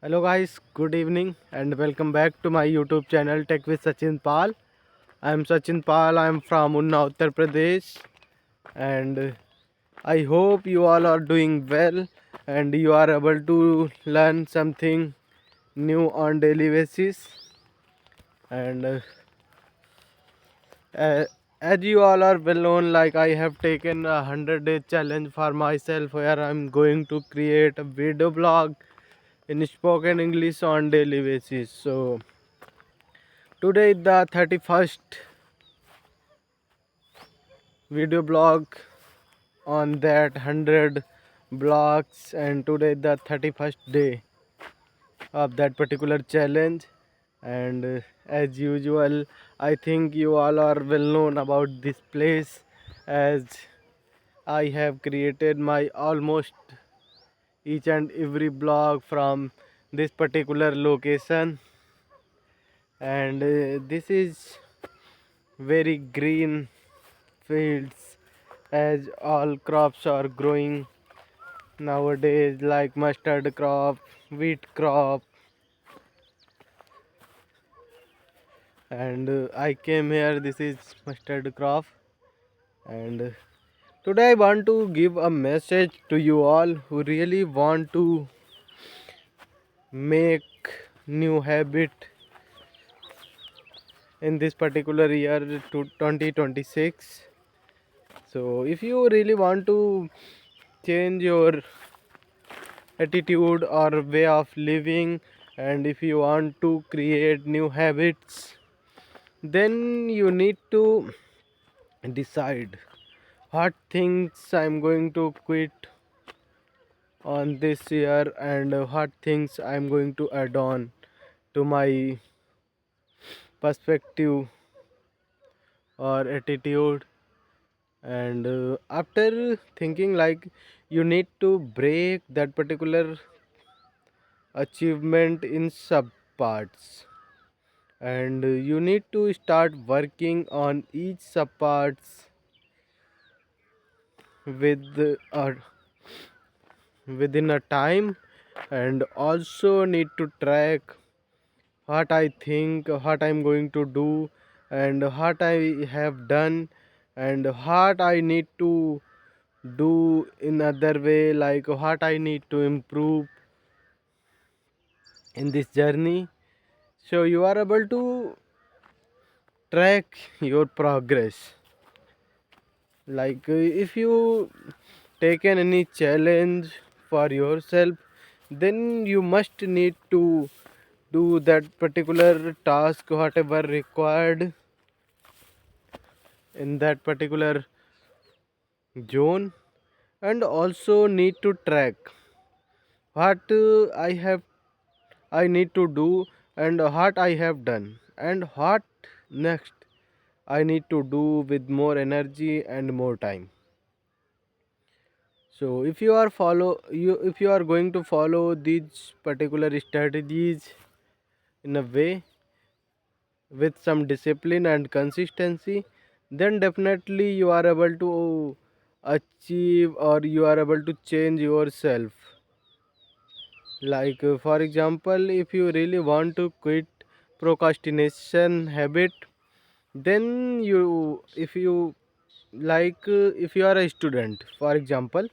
Hello guys, good evening and welcome back to my YouTube channel Tech with Sachin Pal. I am Sachin Pal, I am from Unna, Uttar Pradesh, and I hope you all are doing well and you are able to learn something new on daily basis. And as you all are well known, like I have taken a 100-day challenge for myself where I'm going to create a video blog in spoken English on daily basis. So today is the 31st video blog on that 100 blocks, and today is the 31st day of that particular challenge. And as usual, I think you all are well known about this place, as I have created my almost each and every blog from this particular location. And this is very green fields, as all crops are growing nowadays, like mustard crop, wheat crop. And I came here, this is mustard crop. And today I want to give a message to you all who really want to make new habit in this particular year to 2026. So if you really want to change your attitude or way of living, and if you want to create new habits, then you need to decide what things I'm going to quit on this year and what things I'm going to add on to my perspective or attitude. And after thinking, like, you need to break that particular achievement in sub parts, and you need to start working on each sub parts with within a time, and also need to track what I think, what I'm going to do, and what I have done, and what I need to do in other way, like what I need to improve in this journey. So you are able to track your progress. Like if you taken any challenge for yourself, then you must need to do that particular task whatever required in that particular zone, and also need to track what I need to do, and what I have done, and what next I need to do with more energy and more time. So if you are going to follow these particular strategies in a way with some discipline and consistency, then definitely you are able to achieve, or you are able to change yourself. Like for example, if you really want to quit procrastination habit, then you if you like if you are a student, for example,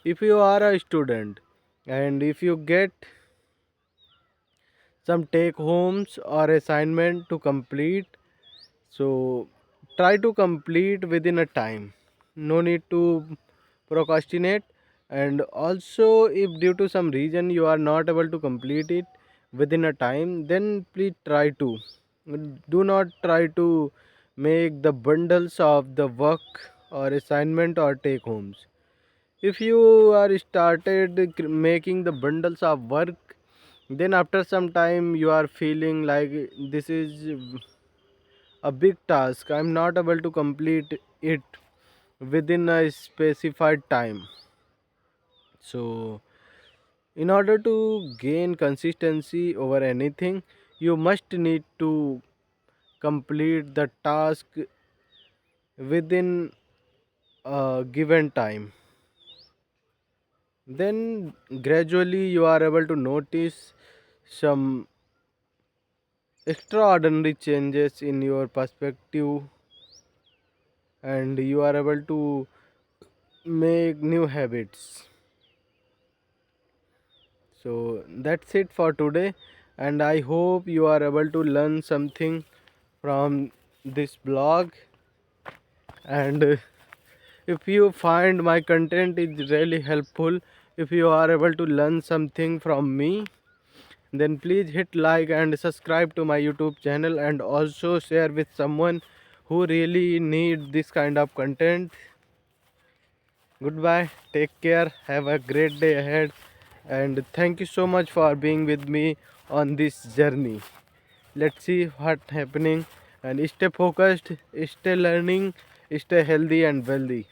if you are a student and if you get some take homes or assignment to complete, so try to complete within a time, no need to procrastinate. And also, if due to some reason you are not able to complete it within a time, then please try to do not try to make the bundles of the work or assignment or take homes. If you are started making the bundles of work, then after some time you are feeling like this is a big task, I'm not able to complete it within a specified time. So in order to gain consistency over anything, you must need to complete the task within a given time. Then gradually you are able to notice some extraordinary changes in your perspective, and you are able to make new habits. So that's it for today, and I hope you are able to learn something from this blog. And if you find my content is really helpful, if you are able to learn something from me, then please hit like and subscribe to my YouTube channel, and also share with someone who really need this kind of content. Goodbye, take care, have a great day ahead, and thank you so much for being with me on this journey. Let's see what's happening, and stay focused, stay learning, stay healthy and wealthy.